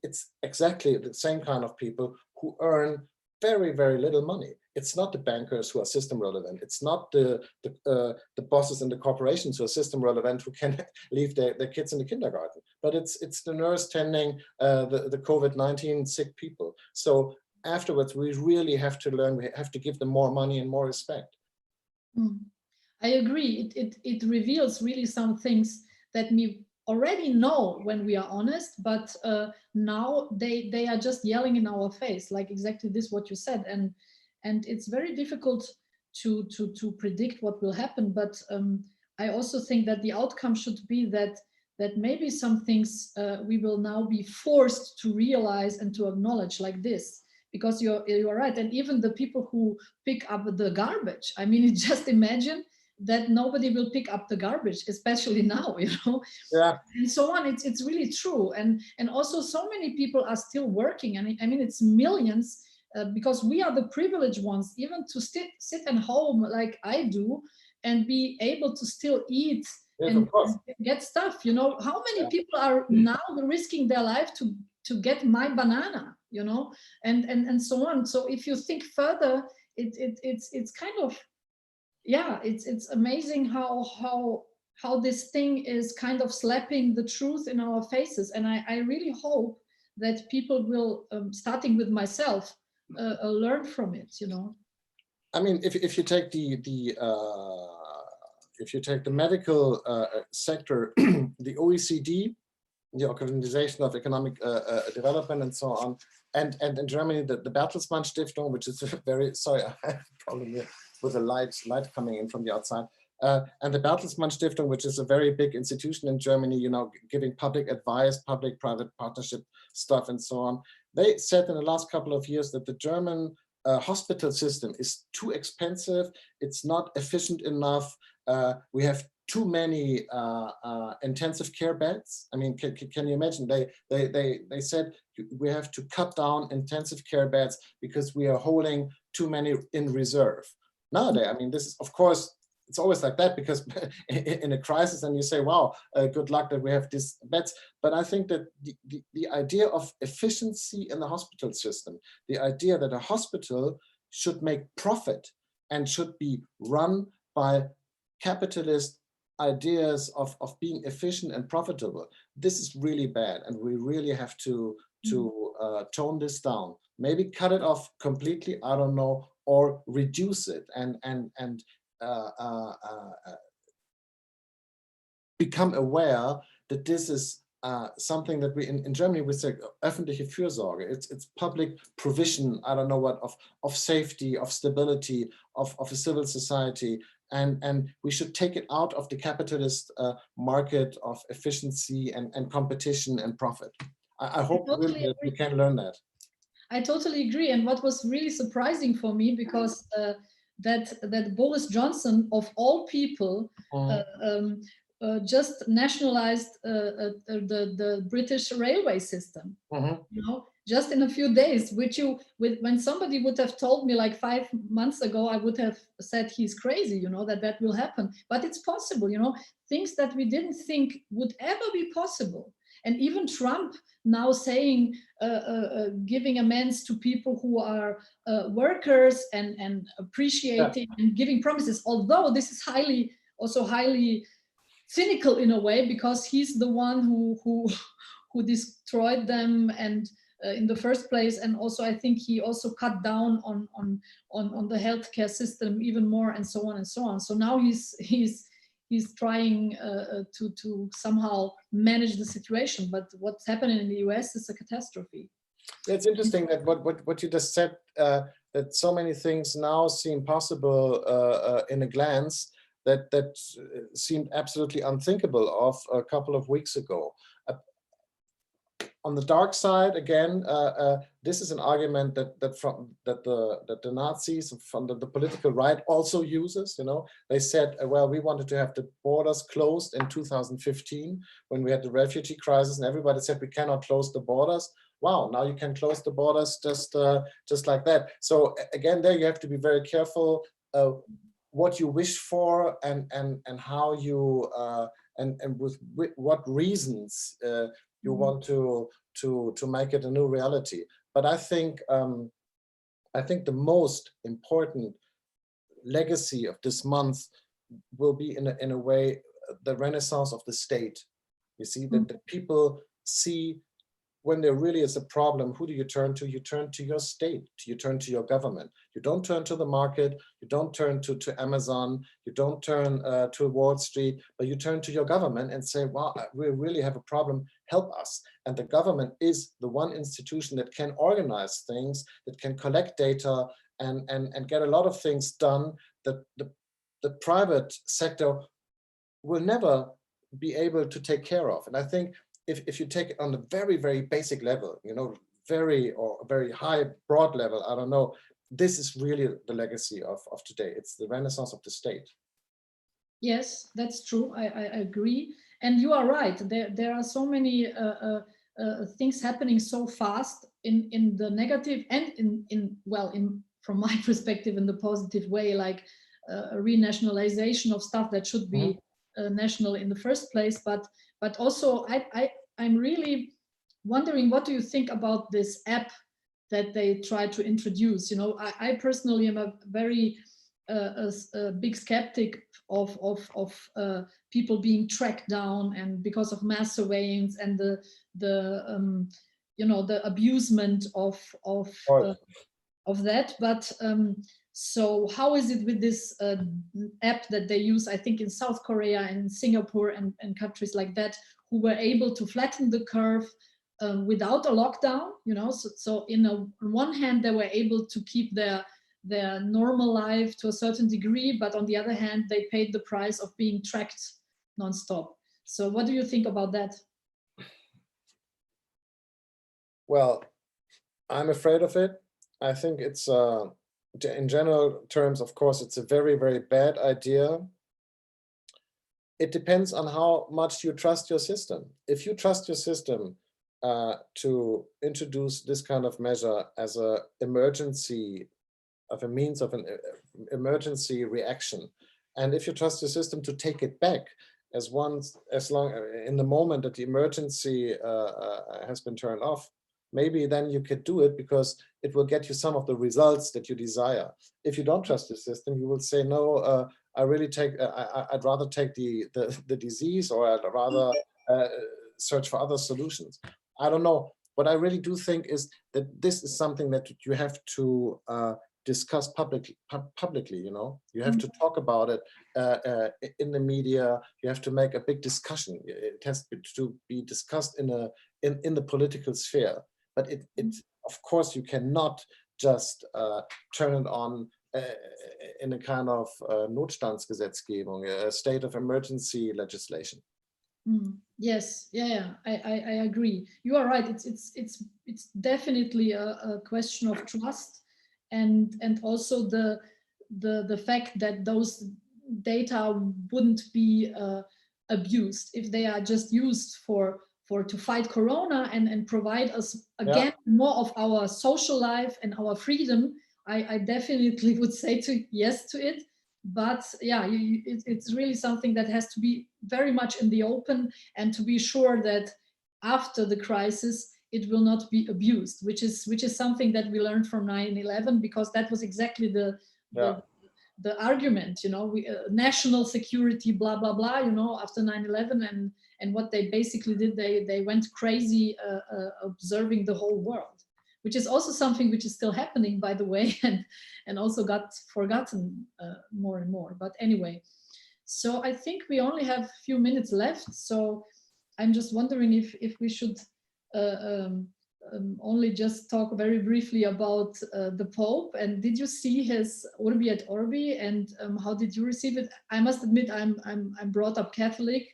it's exactly the same kind of people who earn very, very little money. It's not the bankers who are system relevant. It's not the bosses in the corporations who are system relevant who can leave their kids in the kindergarten. But it's the nurse tending the COVID-19 sick people. So afterwards, we really have to learn. We have to give them more money and more respect.
I agree. It reveals really some things that we already know when we are honest, but now they are just yelling in our face, like exactly this what you said, and it's very difficult to predict what will happen. But I also think that the outcome should be that maybe some things we will now be forced to realize and to acknowledge, like this, because you're right. And even the people who pick up the garbage, I mean, just imagine that nobody will pick up the garbage, especially now, you know.
Yeah.
And so on. It's really true. And also so many people are still working. And I mean, it's millions, because we are the privileged ones, even to sit at home like I do and be able to still eat and get stuff, you know. How many people are now risking their life to get my banana, you know, and so on. So if you think further, it's kind of, yeah, it's amazing how this thing is kind of slapping the truth in our faces. And I really hope that people will, starting with myself, learn from it, you know.
I mean, if you take the medical sector, the OECD, the Organization of Economic Development, and so on, and in Germany, the Bertelsmann Stiftung, which is very, sorry, I have a problem here with the light coming in from the outside, and the Bertelsmann Stiftung, which is a very big institution in Germany, you know, giving public advice, public-private partnership stuff, and so on. They said in the last couple of years that the German hospital system is too expensive. It's not efficient enough. We have too many intensive care beds. I mean, can you imagine? They said we have to cut down intensive care beds because we are holding too many in reserve. Nowadays, I mean, this is, of course, it's always like that, because in a crisis, and you say, wow, good luck that we have these beds. But I think that the idea of efficiency in the hospital system, the idea that a hospital should make profit and should be run by capitalist ideas of being efficient and profitable, this is really bad. And we really have to tone this down, maybe cut it off completely, I don't know, or reduce it and become aware that this is something that we in Germany we say öffentliche Fürsorge. It's public provision. I don't know what of safety, of stability, of a civil society, and we should take it out of the capitalist market of efficiency and competition and profit. I hope really that we can learn that.
I totally agree. And what was really surprising for me, because that Boris Johnson, of all people, just nationalized the British railway system. You know, just in a few days, when somebody would have told me like 5 months ago, I would have said he's crazy, you know, that will happen. But it's possible, you know, things that we didn't think would ever be possible. And even Trump now saying, giving amends to people who are workers and appreciating and giving promises, although this is highly cynical in a way, because he's the one who destroyed them and in the first place. And also I think he also cut down on the healthcare system even more, and so on and so on. So now he's trying to somehow manage the situation, but what's happening in the US is a catastrophe.
It's interesting that what you just said, that so many things now seem possible in a glance that seemed absolutely unthinkable of a couple of weeks ago. On the dark side, again, this is an argument that the Nazis from the political right also uses. You know, they said, well, we wanted to have the borders closed in 2015 when we had the refugee crisis, and everybody said we cannot close the borders. Wow, now you can close the borders just like that. So again, there you have to be very careful what you wish for and how you and with what reasons you want to make it a new reality. But I think the most important legacy of this month will be in a way the renaissance of the state. You see that the people see when there really is a problem, who do you turn to? You turn to your state, you turn to your government. You don't turn to the market, you don't turn to Amazon, you don't turn to Wall Street, but you turn to your government and say, wow, we really have a problem, help us. And the government is the one institution that can organize things, that can collect data and get a lot of things done that the private sector will never be able to take care of. And I think if you take it on a very, very basic level, you know, very high, broad level, I don't know, this is really the legacy of today. It's the renaissance of the state.
Yes, that's true. I agree. And you are right. There are so many things happening so fast in the negative and from my perspective, in the positive way, like a renationalization of stuff that should be national in the first place. But also, I'm really wondering, what do you think about this app that they try to introduce? You know, I personally am a very a big skeptic of people being tracked down, and because of mass surveillance and the you know, the abusement of that. But so how is it with this app that they use, I think in South Korea and Singapore and countries like that, who were able to flatten the curve without a lockdown, you know? So on one hand, they were able to keep their normal life to a certain degree, but on the other hand, they paid the price of being tracked nonstop. So what do you think about that?
Well, I'm afraid of it. I think it's, in general terms, of course, it's a very, very bad idea. It depends on how much you trust your system. If you trust your system to introduce this kind of measure as a means of an emergency reaction, and if you trust your system to take it back as long in the moment that the emergency has been turned off, maybe then you could do it because it will get you some of the results that you desire. If you don't trust the system, you will say, no, I'd rather take the disease, or I'd rather search for other solutions. I don't know. What I really do think is that this is something that you have to discuss publicly, you know. You have to talk about it in the media. You have to make a big discussion. It has to be discussed in the political sphere. But it of course you cannot just turn it on in a kind of Notstandsgesetzgebung, a state of emergency legislation.
Yes, yeah, I agree. You are right. It's definitely a question of trust, and also the fact that those data wouldn't be abused if they are just used to fight Corona and provide us again more of our social life and our freedom. I definitely would say yes to it. But yeah, it's really something that has to be very much in the open, and to be sure that after the crisis it will not be abused, which is something that we learned from 9/11, because that was exactly the argument, you know, national security, blah blah blah, you know, after 9/11, and what they basically did, they went crazy observing the whole world, which is also something which is still happening, by the way, and also got forgotten more and more. But anyway, so I think we only have a few minutes left. So I'm just wondering if we should only just talk very briefly about the Pope. And did you see his Urbi et Orbi, and how did you receive it? I must admit, I'm brought up Catholic.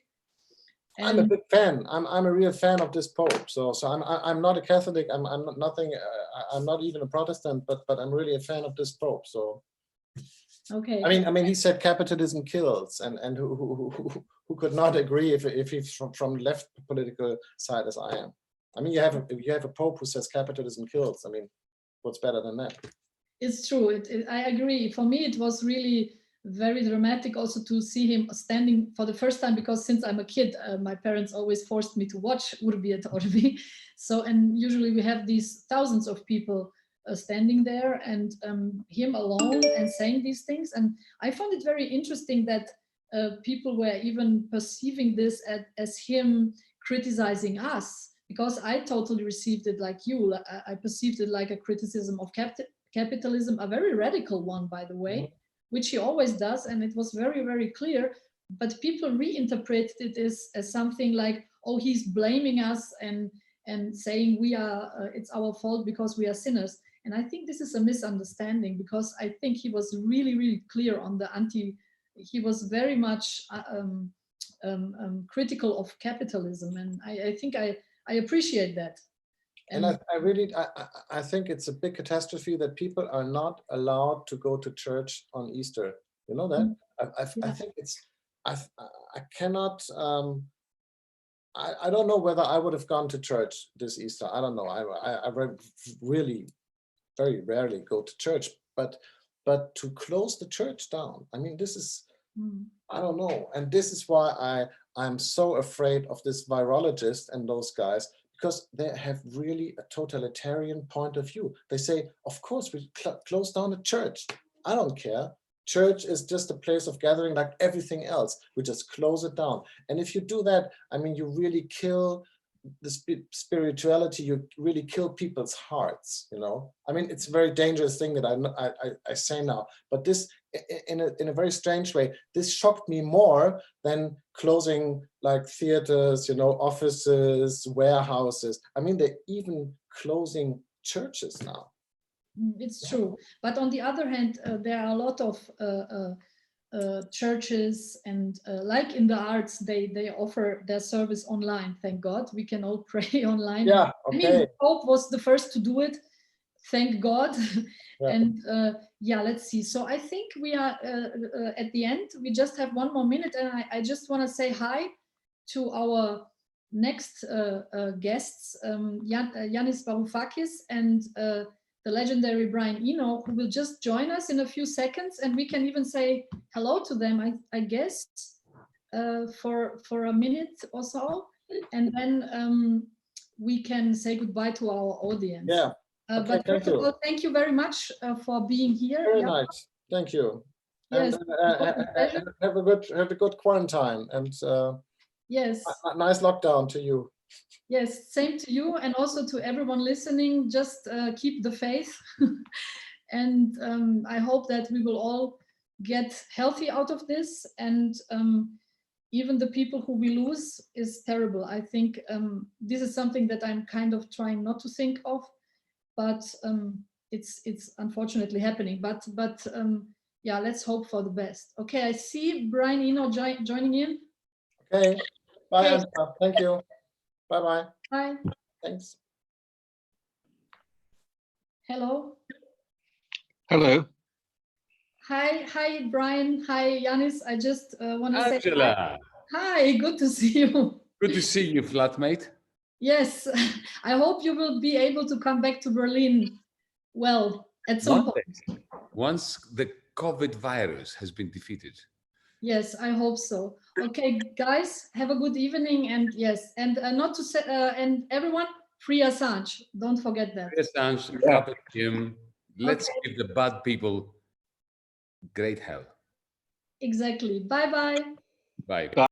I'm a big fan. I'm a real fan of this Pope. So I'm not a Catholic. I'm not nothing. I'm not even a Protestant. But I'm really a fan of this Pope. So
okay.
I mean, he said capitalism kills, and who could not agree if he's from left political side as I am. I mean, you have a Pope who says capitalism kills. I mean, what's better than that?
It's true. I agree. For me, it was really very dramatic also to see him standing for the first time, because since I'm a kid, my parents always forced me to watch Urbi et Orbi. So, and usually we have these thousands of people standing there, and him alone and saying these things. And I found it very interesting that people were even perceiving this as him criticizing us, because I totally received it like you. I perceived it like a criticism of capitalism, a very radical one, by the way, which he always does, and it was very, very clear. But people reinterpreted it as something like, oh, he's blaming us and saying we are, it's our fault because we are sinners. And I think this is a misunderstanding, because I think he was really, really clear on he was very much critical of capitalism, and I think I appreciate that.
And I think it's a big catastrophe that people are not allowed to go to church on Easter. You know that? I think I cannot. I don't know whether I would have gone to church this Easter. I don't know. I really very rarely go to church, but to close the church down, I mean, this is, I don't know. And this is why I'm so afraid of this virologist and those guys, because they have really a totalitarian point of view. They say, of course, we close down the church. I don't care. Church is just a place of gathering like everything else. We just close it down. And if you do that, I mean, you really kill the spirituality, you really kill people's hearts, you know. I mean, it's a very dangerous thing that I say now, but this, in a very strange way, this shocked me more than closing like theaters, you know, offices, warehouses. I mean, they're even closing churches now.
It's true. But on the other hand, there are a lot of churches, and like in the arts, they offer their service online. Thank God, we can all pray online.
Yeah, okay.
I mean, Pope was the first to do it. Thank God. Yeah. And yeah, let's see. So I think we are at the end. We just have one more minute, and I just want to say hi to our next guests, Yanis Varoufakis and the legendary Brian Eno, who will just join us in a few seconds, and we can even say hello to them, I guess, for a minute or so, and then we can say goodbye to our audience.
Yeah. Okay,
but first of all, thank you very much for being here.
Very nice. Thank you.
Yes.
And have a good quarantine, and
yes,
nice lockdown to you.
Yes, same to you, and also to everyone listening. Just keep the faith. And I hope that we will all get healthy out of this. And even the people who we lose is terrible. I think this is something that I'm kind of trying not to think of, but it's unfortunately happening. But yeah, let's hope for the best. Okay, I see Brian Eno joining in.
Okay, bye,
Okay.
Anta. Thank you. Bye-bye.
Bye.
Thanks.
Hello.
Hello.
Hi, Brian. Hi, Yanis. I just want to say
Angela.
hi. Good to see you.
Good to see you, flatmate.
Yes, I hope you will be able to come back to Berlin. Well, at some point.
Once the COVID virus has been defeated.
Yes, I hope so. Okay, guys, have a good evening. And yes, and not to say, and everyone, free Assange. Don't forget that.
Free Assange, carpe diem. Let's give the bad people great hell.
Exactly. Bye-bye.
Bye.